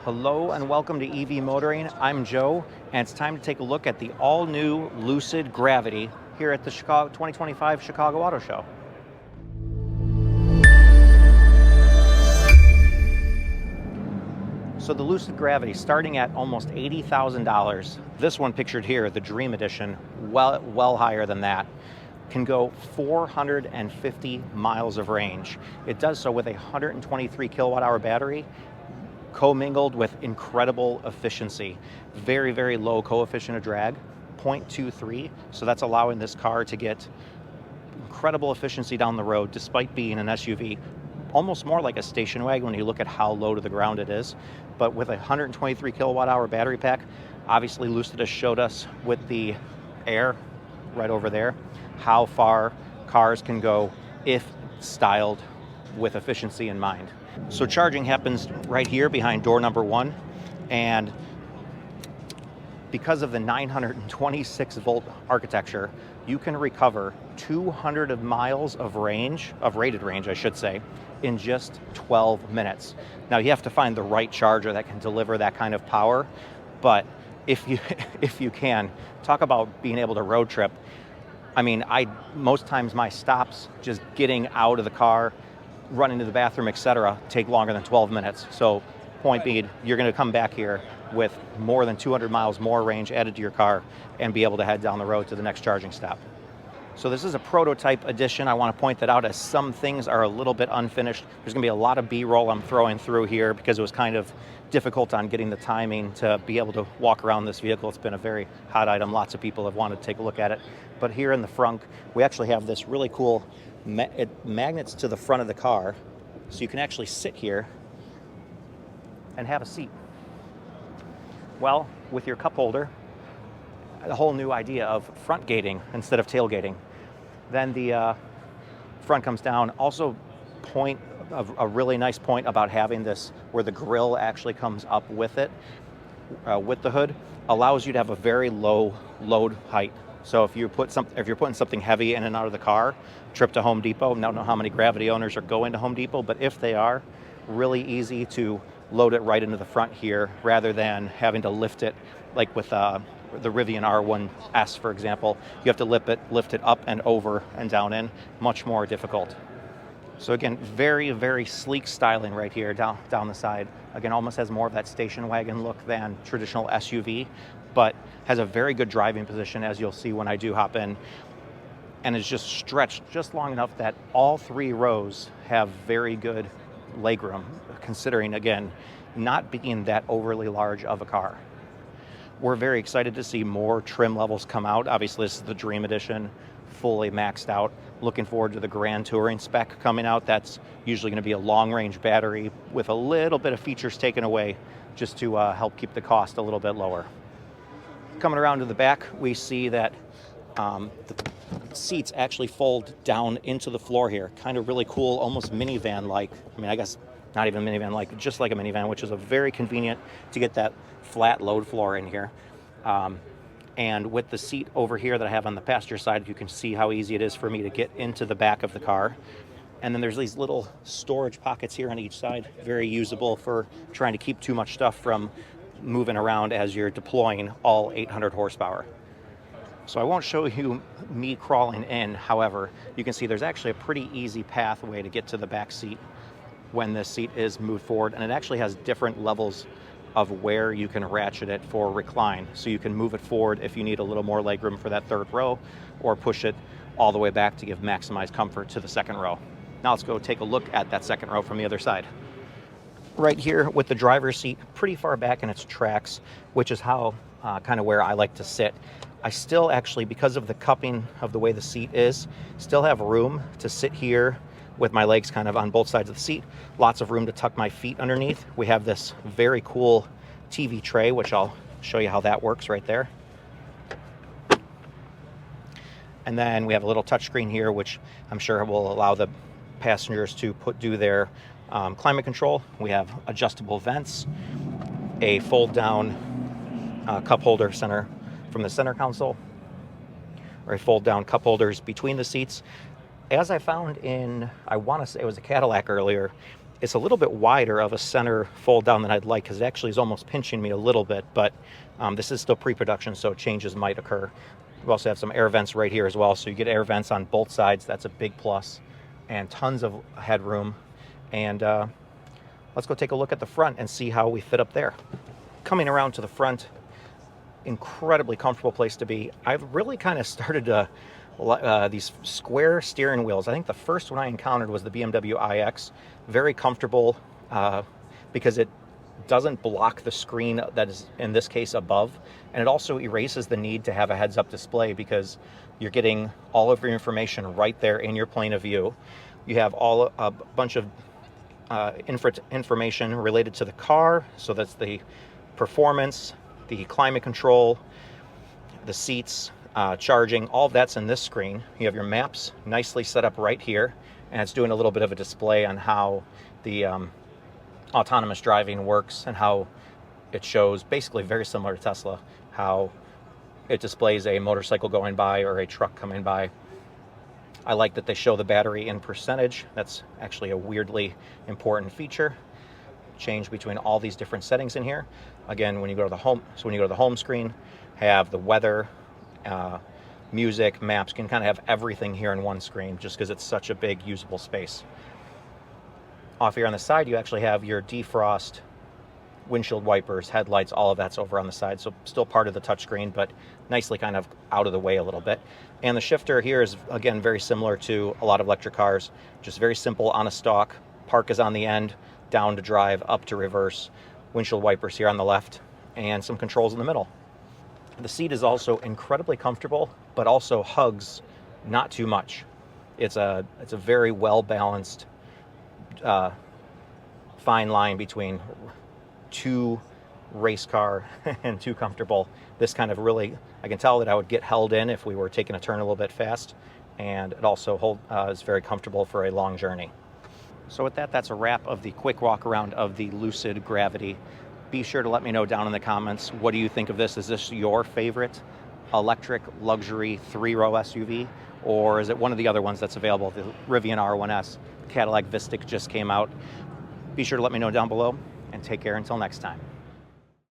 Hello and welcome to EV Motoring. I'm Joe, and it's time to take a look at the all-new Lucid Gravity here at the 2025 Chicago Auto Show. So the Lucid Gravity, starting at almost $80,000. This one pictured here, the Dream Edition, well higher than that, can go 450 miles of range. It does so with a 123 kilowatt hour battery, commingled with incredible efficiency. Very, very low coefficient of drag, 0.23. So that's allowing this car to get incredible efficiency down the road despite being an SUV. Almost more like a station wagon when you look at how low to the ground it is. But with a 123 kilowatt hour battery pack, obviously Lucid has showed us with the Air right over there, how far cars can go if styled with efficiency in mind. So charging happens right here behind door number 1, and because of the 926 volt architecture, you can recover 200 miles of range, of rated range I should say, in just 12 minutes. Now you have to find the right charger that can deliver that kind of power, but if you can, talk about being able to road trip. I mean, most times my stops, just getting out of the car, running to the bathroom, etc., take longer than 12 minutes. So point being, you're going to come back here with more than 200 miles more range added to your car and be able to head down the road to the next charging stop. So this is a prototype edition. I want to point that out as some things are a little bit unfinished. There's going to be a lot of B-roll I'm throwing through here because it was kind of difficult on getting the timing to be able to walk around this vehicle. It's been a very hot item. Lots of people have wanted to take a look at it. But here in the Frunk, we actually have this really cool magnets to the front of the car, so you can actually sit here and have a seat. Well, with your cup holder, a whole new idea of front gating instead of tailgating. Then the front comes down. Also, a really nice point about having this where the grille actually comes up with it, with the hood, allows you to have a very low load height. So if you're putting something heavy in and out of the car, trip to Home Depot. I don't know how many Gravity owners are going to Home Depot, but if they are, really easy to load it right into the front here rather than having to lift it like with the Rivian R1S, for example. You have to lift it up and over and down in. Much more difficult. So again, very, very sleek styling right here down the side. Again, almost has more of that station wagon look than traditional SUV, but has a very good driving position, as you'll see when I do hop in, and is just stretched just long enough that all 3 rows have very good legroom, considering, again, not being that overly large of a car. We're very excited to see more trim levels come out. Obviously, this is the Dream Edition, fully maxed out. Looking forward to the Grand Touring spec coming out. That's usually going to be a long-range battery with a little bit of features taken away just to help keep the cost a little bit lower. Coming around to the back, we see that the seats actually fold down into the floor here. Kind of really cool, almost minivan-like. I mean, I guess not even minivan-like, just like a minivan, which is a very convenient to get that flat load floor in here. And with the seat over here that I have on the passenger side, you can see how easy it is for me to get into the back of the car. And then there's these little storage pockets here on each side, very usable for trying to keep too much stuff from moving around as you're deploying all 800 horsepower. So I won't show you me crawling in. However, you can see there's actually a pretty easy pathway to get to the back seat when this seat is moved forward, and it actually has different levels of where you can ratchet it for recline. So you can move it forward if you need a little more legroom for that 3rd row, or push it all the way back to give maximized comfort to the 2nd row. Now let's go take a look at that 2nd row from the other side. Right here with the driver's seat pretty far back in its tracks, which is how kind of where I like to sit. I still actually, because of the cupping of the way the seat is, still have room to sit here with my legs kind of on both sides of the seat. Lots of room to tuck my feet underneath. We have this very cool TV tray, which I'll show you how that works right there. And then we have a little touchscreen here, which I'm sure will allow the passengers to do their climate control. We have adjustable vents, a fold-down cup holder center from the center console, or a fold-down cup holders between the seats. As I found in, I want to say it was a Cadillac earlier, It's a little bit wider of a center fold down than I'd like because it actually is almost pinching me a little bit, but this is still pre-production, so changes might occur. We also have some air vents right here as well, so you get air vents on both sides. That's a big plus, and tons of headroom. And let's go take a look at the front and see how we fit up there. Coming around to the front, incredibly comfortable place to be. I've really kind of started to these square steering wheels. I think the first one I encountered was the BMW iX. Very comfortable because it doesn't block the screen that is, in this case, above. And it also erases the need to have a heads-up display because you're getting all of your information right there in your plane of view. You have a bunch of information related to the car. So that's the performance, the climate control, the seats, charging, all of that's in this screen. You have your maps nicely set up right here, and it's doing a little bit of a display on how the autonomous driving works and how it shows, basically very similar to Tesla, how it displays a motorcycle going by or a truck coming by. I like that they show the battery in percentage. That's actually a weirdly important feature. Change between all these different settings in here. Again, when you go to the home screen, have the weather, music, maps. You can kind of have everything here in one screen just because it's such a big usable space. Off here on the side, you actually have your defrost, windshield wipers, headlights, all of that's over on the side. So still part of the touchscreen, but nicely kind of out of the way a little bit. And the shifter here is, again, very similar to a lot of electric cars. Just very simple on a stalk. Park is on the end, down to drive, up to reverse. Windshield wipers here on the left, and some controls in the middle. The seat is also incredibly comfortable, but also hugs not too much. It's a very well-balanced fine line between too race car and too comfortable. This kind of really, I can tell that I would get held in if we were taking a turn a little bit fast, and it also is very comfortable for a long journey. So with that, that's a wrap of the quick walk around of the Lucid Gravity. Be sure to let me know down in the comments, what do you think of this? Is this your favorite electric luxury 3-row SUV? Or is it one of the other ones that's available? The Rivian R1S, Cadillac Vistic just came out. Be sure to let me know down below, and take care until next time.